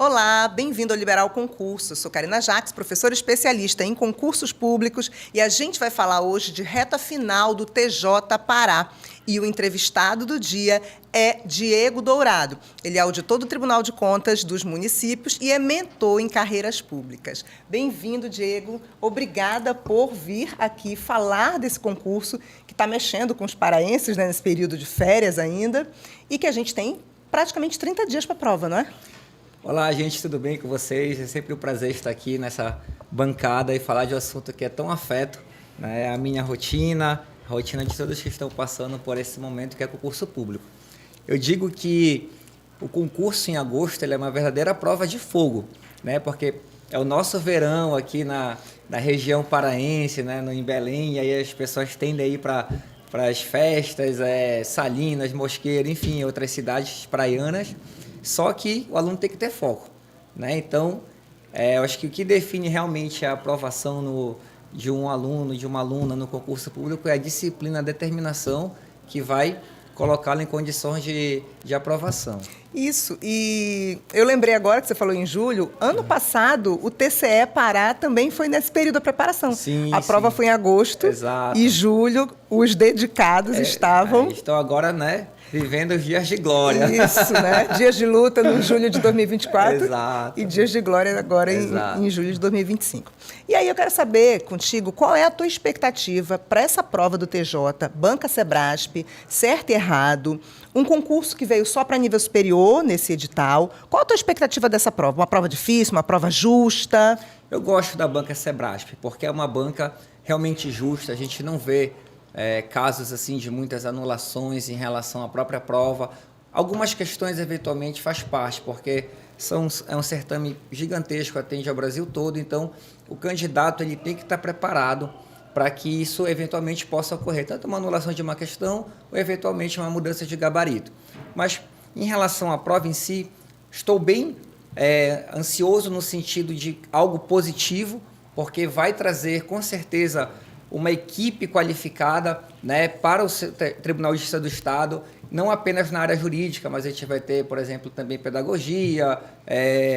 Olá, bem-vindo ao Liberal Concurso. Eu sou Karina Jacques, professora especialista em concursos públicos, e a gente vai falar hoje de reta final do TJ Pará. E o entrevistado do dia é Diego Dourado. Ele é auditor do Tribunal de Contas dos municípios e é mentor em carreiras públicas. Bem-vindo, Diego. Obrigada por vir aqui falar desse concurso que está mexendo com os paraenses, né, nesse período de férias ainda, e que a gente tem praticamente 30 dias para a prova, não é? Olá, gente, tudo bem com vocês? É sempre um prazer estar aqui nessa bancada e falar de um assunto que é tão afeto, né? A minha rotina, a rotina de todos que estão passando por esse momento, que é concurso público. Eu digo que o concurso em agosto ele é uma verdadeira prova de fogo, né? Porque é o nosso verão aqui na região paraense, né? Em Belém, e aí as pessoas tendem a ir para as festas, Salinas, Mosqueiro, enfim, outras cidades praianas. Só que o aluno tem que ter foco, né? Então, eu acho que o que define realmente a aprovação de um aluno, de uma aluna no concurso público é a disciplina, a determinação que vai colocá-lo em condições de aprovação. Isso, e eu lembrei agora que você falou em julho, ano passado o TCE Pará também foi nesse período da preparação. Sim, a prova foi em agosto. Exato. E julho os dedicados estavam... Estão agora, né, vivendo os dias de glória. Isso, né? Dias de luta no julho de 2024. Exato. E dias de glória agora em julho de 2025. E aí eu quero saber contigo qual é a tua expectativa para essa prova do TJ, Banca Sebrasp, certo e errado, um concurso que veio só para nível superior nesse edital. Qual a tua expectativa dessa prova? Uma prova difícil, uma prova justa? Eu gosto da Banca Sebrasp, porque é uma banca realmente justa, a gente não vê casos assim de muitas anulações em relação à própria prova. Algumas questões eventualmente faz parte, porque é um certame gigantesco, atende ao Brasil todo, então o candidato ele tem que estar preparado para que isso eventualmente possa ocorrer, tanto uma anulação de uma questão ou eventualmente uma mudança de gabarito. Mas em relação à prova em si, estou bem ansioso no sentido de algo positivo, porque vai trazer com certeza uma equipe qualificada, né, para o Tribunal de Justiça do Estado, não apenas na área jurídica, mas a gente vai ter, por exemplo, também pedagogia,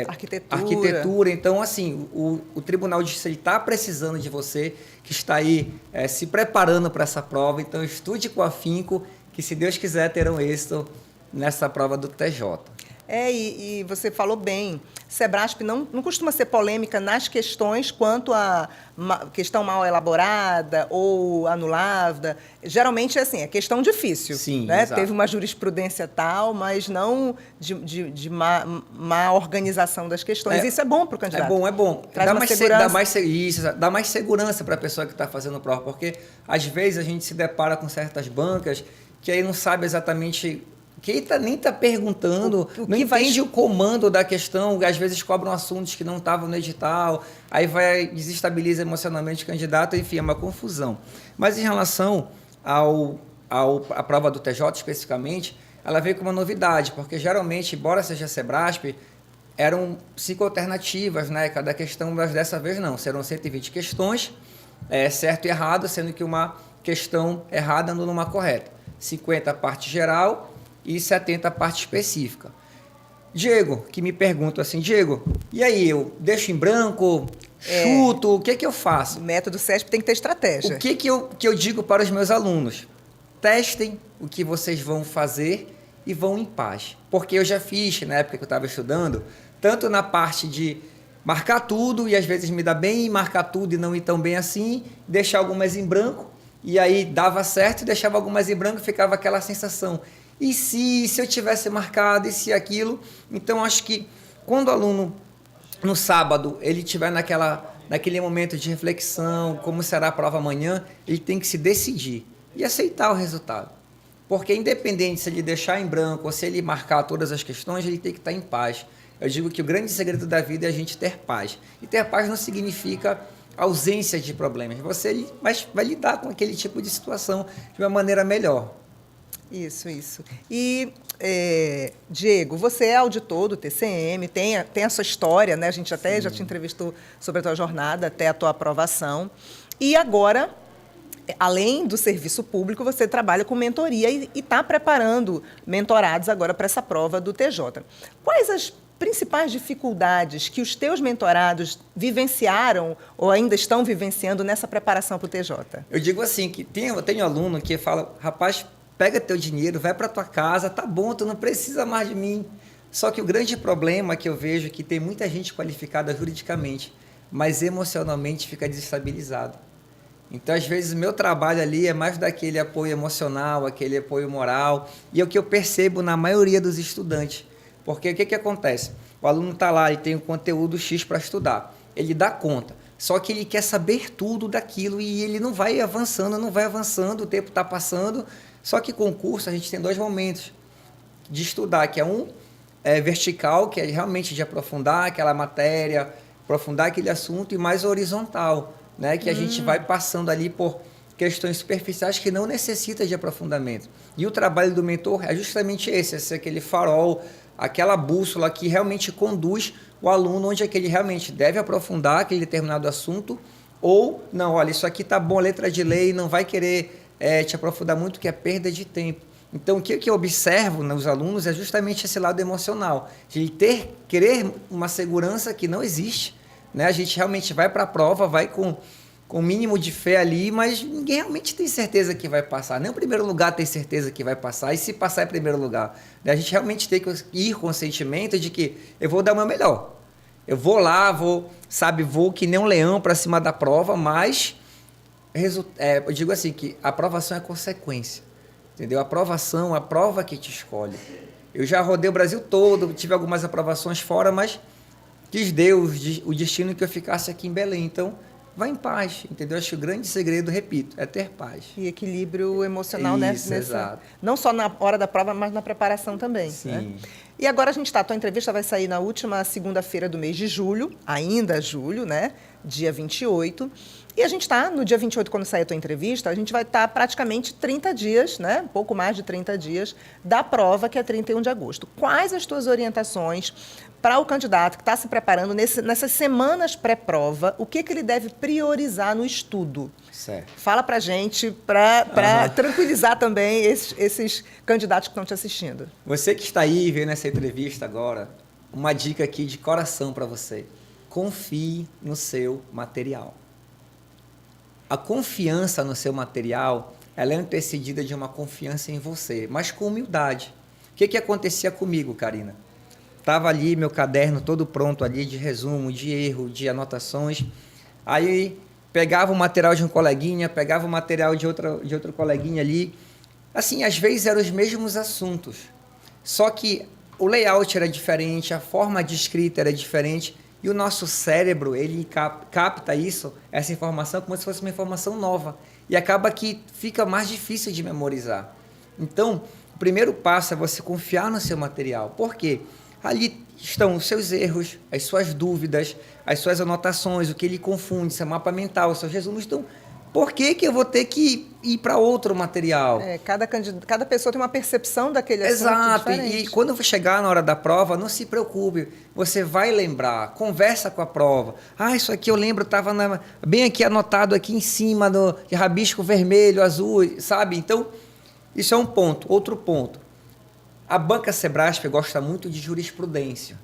arquitetura. Então, assim, o Tribunal de Justiça está precisando de você, que está aí se preparando para essa prova. Então, estude com afinco, que se Deus quiser terão êxito nessa prova do TJ. E você falou bem, Sebrasp não costuma ser polêmica nas questões quanto a questão mal elaborada ou anulada. Geralmente é assim, é questão difícil. Sim, né? Exato. Teve uma jurisprudência tal, mas não de má organização das questões. Isso é bom para o candidato. É bom. Traz uma segurança. Dá mais segurança para a pessoa que está fazendo prova, porque às vezes a gente se depara com certas bancas que aí não sabe exatamente... que nem está perguntando, não entende o comando da questão, às vezes cobram assuntos que não estavam no edital, aí desestabiliza emocionalmente o candidato, enfim, é uma confusão. Mas em relação à prova do TJ especificamente, ela veio com uma novidade, porque geralmente, embora seja Sebrasp, eram 5 alternativas, né? Cada questão, mas dessa vez não, serão 120 questões, certo e errado, sendo que uma questão errada anula uma correta. 50 a parte geral e 70 a parte específica. Diego, que me pergunta assim, Diego, e aí, eu deixo em branco, chuto, o que eu faço? O método CESP tem que ter estratégia. O que eu digo para os meus alunos? Testem o que vocês vão fazer e vão em paz. Porque eu já fiz, na época que eu estava estudando, tanto na parte de marcar tudo, e às vezes me dá bem, marcar tudo e não ir tão bem assim, deixar algumas em branco, e aí dava certo, e deixava algumas em branco, ficava aquela sensação... E se eu tivesse marcado, e se aquilo? Então, acho que quando o aluno, no sábado, ele estiver naquele momento de reflexão, como será a prova amanhã, ele tem que se decidir e aceitar o resultado. Porque, independente se ele deixar em branco ou se ele marcar todas as questões, ele tem que estar em paz. Eu digo que o grande segredo da vida é a gente ter paz. E ter paz não significa ausência de problemas. Mas vai lidar com aquele tipo de situação de uma maneira melhor. Isso. E, Diego, você é auditor do TCM, tem a sua história, né? A gente até já te entrevistou sobre a tua jornada até a tua aprovação. E agora, além do serviço público, você trabalha com mentoria e está preparando mentorados agora para essa prova do TJ. Quais as principais dificuldades que os teus mentorados vivenciaram ou ainda estão vivenciando nessa preparação para o TJ? Eu digo assim, que eu tenho aluno que fala, rapaz, pega teu dinheiro, vai para tua casa, tá bom, tu não precisa mais de mim. Só que o grande problema que eu vejo é que tem muita gente qualificada juridicamente, mas emocionalmente fica desestabilizado. Então, às vezes, o meu trabalho ali é mais daquele apoio emocional, aquele apoio moral, e é o que eu percebo na maioria dos estudantes. Porque o que acontece? O aluno está lá, ele tem um conteúdo X para estudar, ele dá conta, só que ele quer saber tudo daquilo e ele não vai avançando, o tempo está passando. Só que concurso, a gente tem 2 momentos de estudar, que é vertical, que é realmente de aprofundar aquela matéria, aprofundar aquele assunto, e mais horizontal, né? Que a gente vai passando ali por questões superficiais que não necessitam de aprofundamento. E o trabalho do mentor é justamente esse, é ser aquele farol, aquela bússola que realmente conduz o aluno onde é que ele realmente deve aprofundar aquele determinado assunto, ou não, olha, isso aqui está bom, letra de lei, não vai querer te aprofundar muito, que é perda de tempo. Então, o que eu observo nos alunos é justamente esse lado emocional, de querer uma segurança que não existe, né? A gente realmente vai para a prova, vai com o mínimo de fé ali, mas ninguém realmente tem certeza que vai passar. Nem o primeiro lugar tem certeza que vai passar, e se passar em primeiro lugar. Né? A gente realmente tem que ir com o sentimento de que eu vou dar o meu melhor. Eu vou lá, vou que nem um leão para cima da prova, mas eu digo assim, que a aprovação é consequência. Entendeu? A aprovação, a prova que te escolhe. Eu já rodei o Brasil todo, tive algumas aprovações fora, mas quis Deus o destino que eu ficasse aqui em Belém. Então, vai em paz, entendeu? Acho que o grande segredo, repito, é ter paz. E equilíbrio emocional, né? Exato. Não só na hora da prova, mas na preparação também. Sim. Né? E agora a tua entrevista vai sair na última segunda-feira do mês de julho, ainda julho, né? Dia 28. E a gente está, no dia 28, quando sair a tua entrevista, a gente vai estar praticamente 30 dias, né? Um pouco mais de 30 dias, da prova, que é 31 de agosto. Quais as tuas orientações para o candidato que está se preparando nessas semanas pré-prova? O que ele deve priorizar no estudo? Certo. Fala para a gente, para tranquilizar também esses candidatos que estão te assistindo. Você que está aí vendo essa entrevista agora, uma dica aqui de coração para você. Confie no seu material. A confiança no seu material, ela é antecedida de uma confiança em você, mas com humildade. O que acontecia comigo, Karina? Estava ali meu caderno todo pronto ali de resumo, de erro, de anotações. Aí pegava o material de um coleguinha, pegava o material de outro coleguinha ali. Assim, às vezes eram os mesmos assuntos. Só que o layout era diferente, a forma de escrita era diferente. E o nosso cérebro, ele capta essa informação, como se fosse uma informação nova. E acaba que fica mais difícil de memorizar. Então, o primeiro passo é você confiar no seu material. Por quê? Ali estão os seus erros, as suas dúvidas, as suas anotações, o que ele confunde, seu mapa mental, os seus resumos. Então, por que eu vou ter que ir para outro material? Cada pessoa tem uma percepção daquele assunto diferente. E quando chegar na hora da prova, não se preocupe, você vai lembrar, conversa com a prova. Isso aqui eu lembro, estava bem aqui anotado aqui em cima, de rabisco vermelho, azul, sabe? Então, isso é um ponto. Outro ponto, a banca Sebrasp gosta muito de jurisprudência.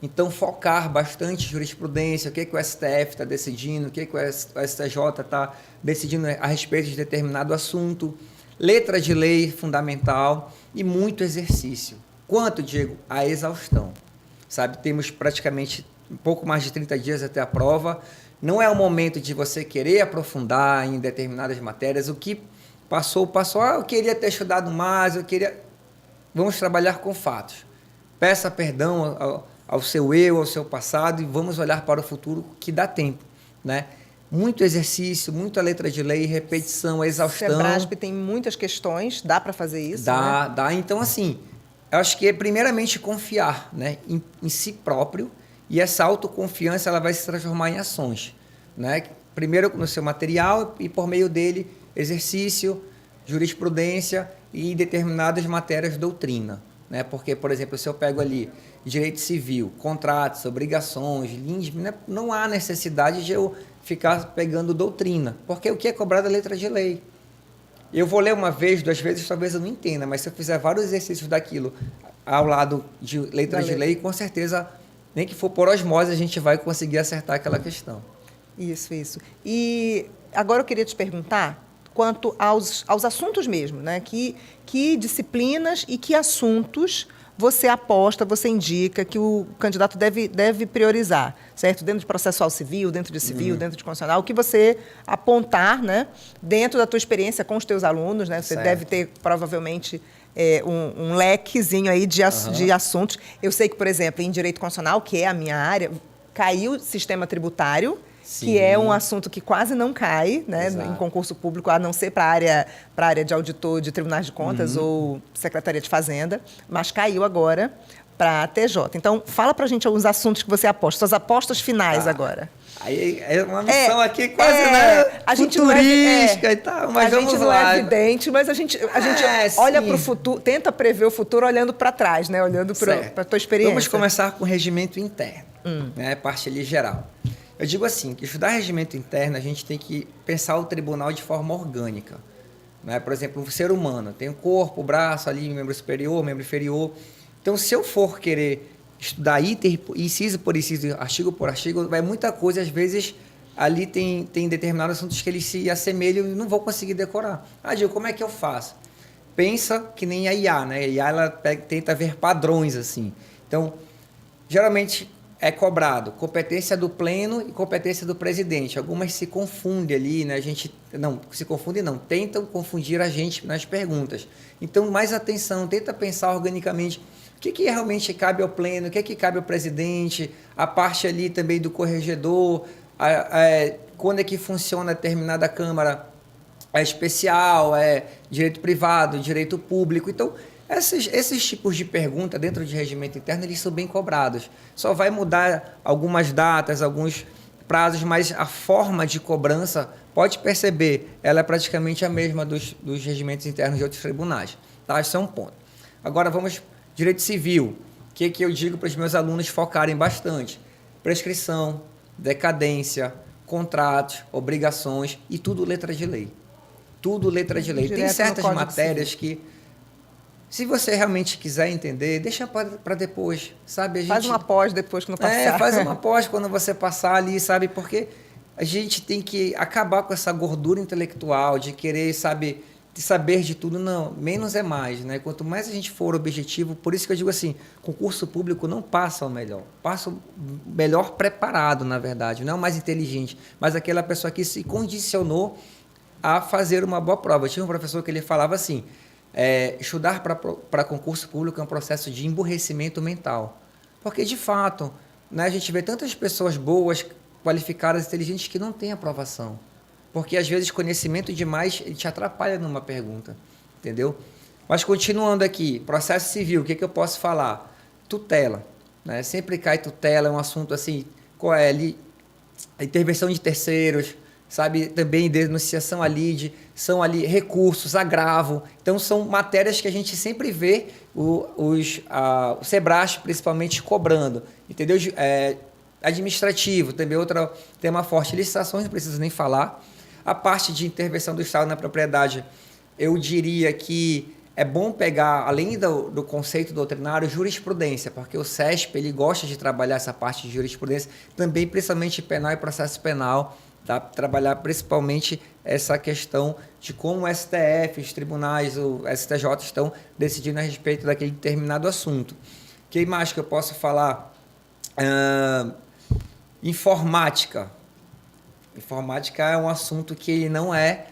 Então, focar bastante em jurisprudência, o que o STF está decidindo, o que o STJ está decidindo a respeito de determinado assunto, letra de lei fundamental e muito exercício. Quanto, Diego? A exaustão. Sabe, temos praticamente um pouco mais de 30 dias até a prova. Não é o momento de você querer aprofundar em determinadas matérias. O que passou. Eu queria ter estudado mais, Vamos trabalhar com fatos. Peça perdão ao seu eu, ao seu passado, e vamos olhar para o futuro, que dá tempo, né? Muito exercício, muita letra de lei, repetição, exaustão. Sebrasp tem muitas questões, dá para fazer isso? Dá. Então, assim, eu acho que é primeiramente confiar, né, em si próprio, e essa autoconfiança ela vai se transformar em ações, né? Primeiro no seu material e, por meio dele, exercício, jurisprudência e determinadas matérias doutrina. Né? Porque, por exemplo, se eu pego ali direito civil, contratos, obrigações, linhas, não há necessidade de eu ficar pegando doutrina, porque o que é cobrado é letra de lei. Eu vou ler uma vez, 2 vezes, talvez eu não entenda, mas se eu fizer vários exercícios daquilo, ao lado de letras de lei, com certeza, nem que for por osmose, a gente vai conseguir acertar aquela questão. Isso. E agora eu queria te perguntar quanto aos assuntos mesmo, né? Que disciplinas e que assuntos você aposta, você indica que o candidato deve priorizar, certo? Dentro de processual civil, dentro de civil, dentro de constitucional, o que você apontar, né? Dentro da tua experiência com os teus alunos, né? Você deve ter, provavelmente, um lequezinho aí de assuntos. Eu sei que, por exemplo, em direito constitucional, que é a minha área, caiu o sistema tributário, Sim. Que é um assunto que quase não cai, né, em concurso público, a não ser para a área de auditor de tribunais de contas ou Secretaria de Fazenda, mas caiu agora para a TJ. Então, fala para a gente alguns assuntos que você aposta, suas apostas finais agora. Aí é uma missão aqui quase, né, a gente futurística e tal, mas vamos lá. A gente não é evidente, mas a gente olha para o futuro, tenta prever o futuro olhando para trás, né, olhando para a tua experiência. Vamos começar com o regimento interno, né, parte ali geral. Eu digo assim, que estudar regimento interno, a gente tem que pensar o tribunal de forma orgânica. Né? Por exemplo, um ser humano tem o corpo, o braço ali, membro superior, membro inferior. Então, se eu for querer estudar item, inciso por inciso, artigo por artigo, vai muita coisa, às vezes, ali tem determinados assuntos que eles se assemelham e não vou conseguir decorar. Diego, como é que eu faço? Pensa que nem a IA, né? A IA, ela tenta ver padrões, assim. Então, geralmente é cobrado competência do pleno e competência do presidente. Algumas se confundem ali, né? Tentam confundir a gente nas perguntas. Então, mais atenção, tenta pensar organicamente o que realmente cabe ao pleno, o que cabe ao presidente, a parte ali também do corregedor, quando é que funciona determinada Câmara especial, direito privado, direito público. Então, esses tipos de pergunta dentro de regimento interno, eles são bem cobrados. Só vai mudar algumas datas, alguns prazos, mas a forma de cobrança, pode perceber, ela é praticamente a mesma dos regimentos internos de outros tribunais. Tá? Isso é um ponto. Agora vamos direito civil. O que eu digo para os meus alunos focarem bastante? Prescrição, decadência, contratos, obrigações e tudo letra de lei. Tudo letra de lei. Tem certas matérias que, se você realmente quiser entender, deixa para depois, sabe? Faz uma pós depois quando passar. Faz uma pós quando você passar ali, sabe? Porque a gente tem que acabar com essa gordura intelectual de querer, sabe, de saber de tudo. Não, menos é mais, né? Quanto mais a gente for objetivo, por isso que eu digo assim, concurso público não passa o melhor, passa o melhor preparado, na verdade, não é o mais inteligente, mas aquela pessoa que se condicionou a fazer uma boa prova. Eu tinha um professor que ele falava assim, estudar para concurso público é um processo de emburrecimento mental. Porque, de fato, né, a gente vê tantas pessoas boas, qualificadas, inteligentes, que não têm aprovação. Porque, às vezes, conhecimento demais ele te atrapalha numa pergunta. Entendeu? Mas, continuando aqui, processo civil, o que eu posso falar? Tutela. Né? Sempre cai tutela, é um assunto assim, qual é ali? A intervenção de terceiros, sabe, também denunciação à lide, são ali recursos, agravo. Então, são matérias que a gente sempre vê o SEBRASP, principalmente, cobrando. Entendeu? Administrativo, também outro tema forte. Licitações, não preciso nem falar. A parte de intervenção do Estado na propriedade, eu diria que é bom pegar, além do conceito doutrinário, jurisprudência, porque o SESP ele gosta de trabalhar essa parte de jurisprudência, também principalmente penal e processo penal, tá? Trabalhar principalmente essa questão de como o STF, os tribunais, o STJ estão decidindo a respeito daquele determinado assunto. O que mais que eu posso falar? Informática. Informática é um assunto que ele não é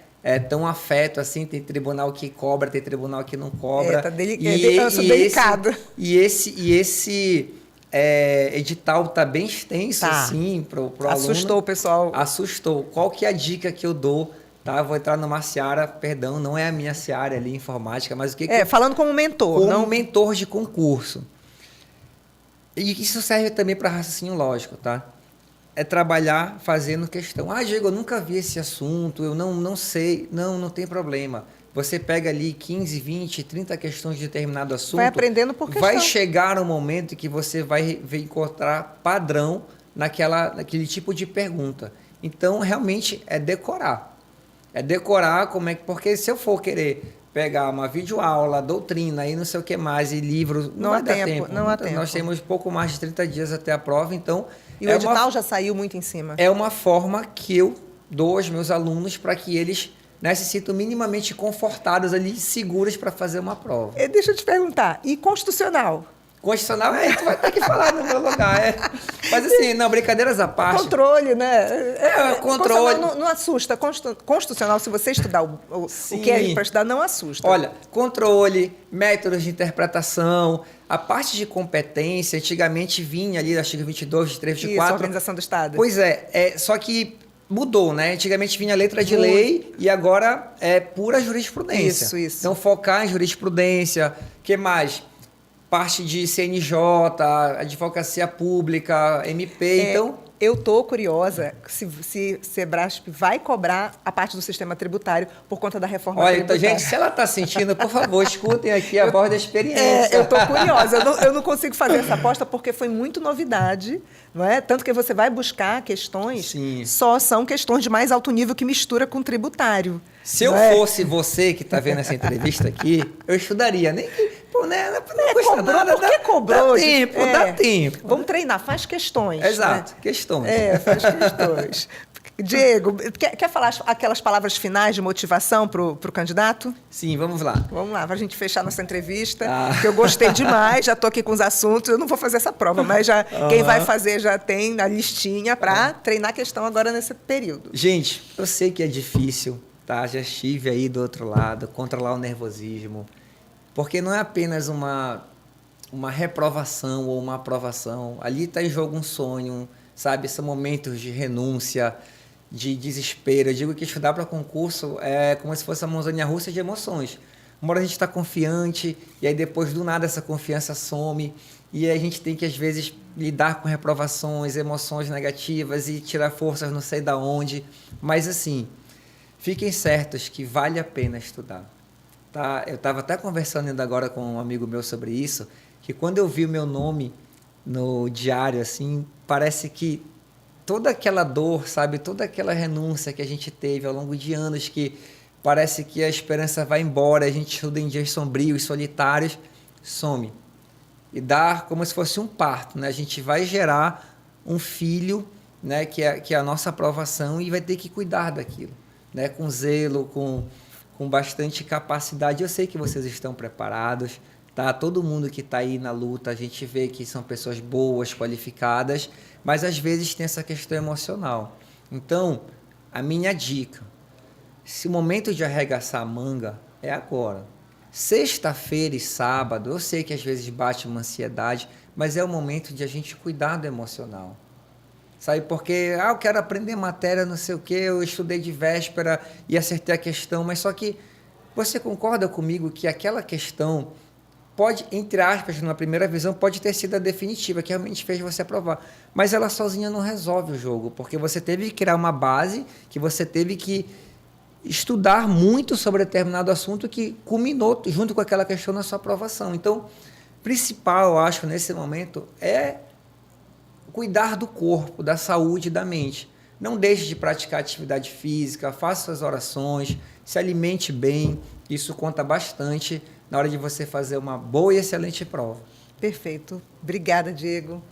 tão afeto assim, tem tribunal que cobra, tem tribunal que não cobra. Delicado. E esse edital está bem extenso, assim, para o aluno. Assustou o pessoal. Assustou. Qual que é a dica que eu dou? Tá? Vou entrar numa seara, perdão, não é a minha seara ali, informática, mas o que falando como mentor. Como mentor de concurso. E isso serve também para raciocínio lógico, tá? É trabalhar fazendo questão. Diego, eu nunca vi esse assunto, eu não sei. Não tem problema. Você pega ali 15, 20, 30 questões de determinado assunto. Vai aprendendo por questão. Vai chegar um momento que você vai encontrar padrão naquele tipo de pergunta. Então, realmente, é decorar. É decorar como é que... Porque se eu for querer pegar uma videoaula, doutrina e não sei o que mais, e livros, não vai dar tempo. Não há tempo. Nós temos pouco mais de 30 dias até a prova, então... E o edital já saiu muito em cima. É uma forma que eu dou aos meus alunos para que eles, né, se sintam minimamente confortados ali, seguros para fazer uma prova. Deixa eu te perguntar, e constitucional? Constitucional, tu vai ter que falar no meu lugar. Mas assim, não, brincadeiras à parte. Controle, né? Controle. Não assusta. Constitucional, se você estudar o que é para estudar, não assusta. Olha, controle, métodos de interpretação, a parte de competência, antigamente vinha ali, artigo 22, 23, 24. Isso, Organização do Estado. Pois só que mudou, né? Antigamente vinha letra de lei e agora é pura jurisprudência. Isso. Então, focar em jurisprudência, o que mais? Parte de CNJ, advocacia pública, MP, então... Eu estou curiosa se Sebrasp vai cobrar a parte do sistema tributário por conta da reforma tributária. Então, gente, se ela está sentindo, por favor, escutem aqui a voz da experiência. Eu estou curiosa. Eu não consigo fazer essa aposta porque foi muito novidade, não é? Tanto que você vai buscar questões, Sim. Só são questões de mais alto nível que mistura com tributário. Se eu fosse você que está vendo essa entrevista aqui, eu estudaria. Nem que... Pô, né? Não custa nada. Por que cobrou? Dá tempo. Vamos treinar, faz questões. Exato, né? Questões. Faz questões. Diego, quer falar aquelas palavras finais de motivação para o candidato? Sim, vamos lá. Vamos lá, para a gente fechar nossa entrevista, que eu gostei demais, já estou aqui com os assuntos, eu não vou fazer essa prova, mas quem vai fazer já tem na listinha para treinar a questão agora nesse período. Gente, eu sei que é difícil, tá? Já estive aí do outro lado, controlar o nervosismo. Porque não é apenas uma reprovação ou uma aprovação. Ali está em jogo um sonho, sabe? São momentos de renúncia, de desespero. Eu digo que estudar para concurso é como se fosse uma montanha-russa de emoções. Uma hora a gente está confiante, e aí depois do nada essa confiança some. E aí a gente tem que, às vezes, lidar com reprovações, emoções negativas e tirar forças não sei da onde. Mas, assim, fiquem certos que vale a pena estudar. Tá? Eu estava até conversando ainda agora com um amigo meu sobre isso, que quando eu vi o meu nome no diário, assim, parece que toda aquela dor, sabe, toda aquela renúncia que a gente teve ao longo de anos, que parece que a esperança vai embora, a gente estuda em dias sombrios, solitários, some. E dá como se fosse um parto, né? A gente vai gerar um filho, né, que é a nossa aprovação, e vai ter que cuidar daquilo, né, com zelo, com bastante capacidade. Eu sei que vocês estão preparados, tá? Todo mundo que está aí na luta, a gente vê que são pessoas boas, qualificadas, mas às vezes tem essa questão emocional. Então, a minha dica, se o momento de arregaçar a manga é agora. Sexta-feira e sábado, eu sei que às vezes bate uma ansiedade, mas é o momento de a gente cuidar do emocional. Sabe, porque eu quero aprender matéria, não sei o quê, eu estudei de véspera e acertei a questão, mas só que você concorda comigo que aquela questão pode, entre aspas, numa primeira visão, pode ter sido a definitiva, que realmente fez você aprovar, mas ela sozinha não resolve o jogo, porque você teve que criar uma base, que você teve que estudar muito sobre determinado assunto que culminou junto com aquela questão na sua aprovação. Então, o principal, eu acho, nesse momento, é cuidar do corpo, da saúde e da mente. Não deixe de praticar atividade física, faça suas orações, se alimente bem. Isso conta bastante na hora de você fazer uma boa e excelente prova. Perfeito. Obrigada, Diego.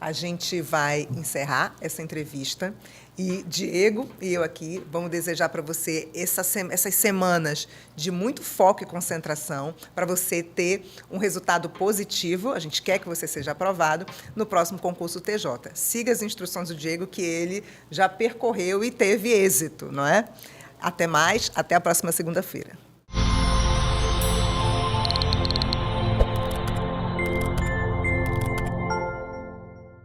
A gente vai encerrar essa entrevista e Diego e eu aqui vamos desejar para você essas semanas de muito foco e concentração para você ter um resultado positivo. A gente quer que você seja aprovado no próximo concurso TJ. Siga as instruções do Diego, que ele já percorreu e teve êxito, não é? Até mais, até a próxima segunda-feira.